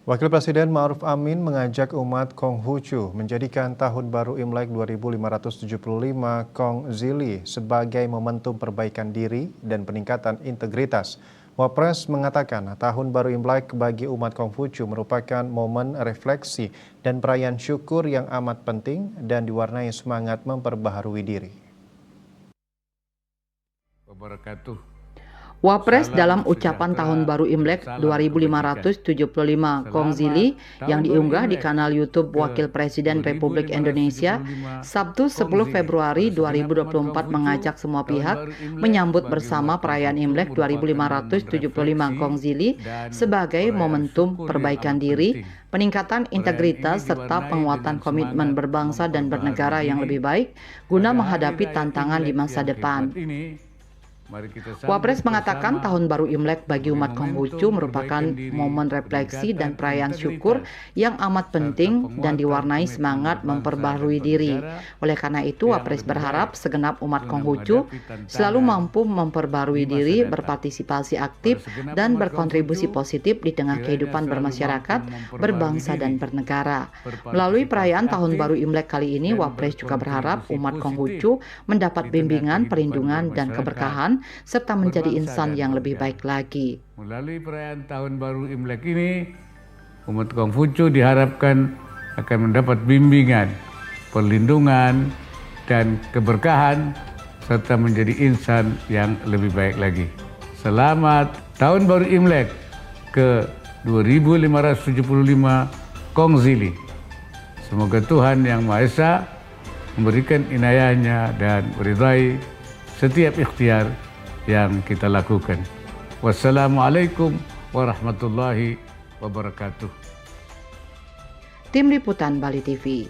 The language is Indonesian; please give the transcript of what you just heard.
Wakil Presiden Ma'ruf Amin mengajak umat Konghucu menjadikan Tahun Baru Imlek 2575 Kong Zili sebagai momentum perbaikan diri dan peningkatan integritas. Wapres mengatakan Tahun Baru Imlek bagi umat Konghucu merupakan momen refleksi dan perayaan syukur yang amat penting dan diwarnai semangat memperbaharui diri. Wapres dalam ucapan Tahun Baru Imlek 2575 Kong Zili yang diunggah di kanal YouTube Wakil Presiden Republik Indonesia Sabtu 10 Februari 2024 mengajak semua pihak menyambut bersama perayaan Imlek 2575 Kong Zili sebagai momentum perbaikan diri, peningkatan integritas serta penguatan komitmen berbangsa dan bernegara yang lebih baik guna menghadapi tantangan di masa depan. Wapres mengatakan Tahun Baru Imlek bagi umat Konghucu merupakan momen refleksi dan perayaan syukur yang amat penting dan diwarnai semangat memperbaharui diri. Oleh karena itu, Wapres berharap segenap umat Konghucu selalu mampu memperbaharui diri, berpartisipasi aktif, dan berkontribusi positif di tengah kehidupan bermasyarakat, berbangsa, dan bernegara. Melalui perayaan Tahun Baru Imlek kali ini, Wapres juga berharap umat Konghucu mendapat bimbingan, perlindungan, dan keberkahan serta menjadi insan yang lebih baik lagi. Melalui perayaan Tahun Baru Imlek ini, umat Konghucu diharapkan akan mendapat bimbingan, perlindungan, dan keberkahan serta menjadi insan yang lebih baik lagi. Selamat Tahun Baru Imlek ke 2575 Kong Zili. Semoga Tuhan Yang Maha Esa memberikan inayahnya dan meridai setiap ikhtiar yang kita lakukan. Wassalamualaikum warahmatullahi wabarakatuh. Tim Liputan Bali TV.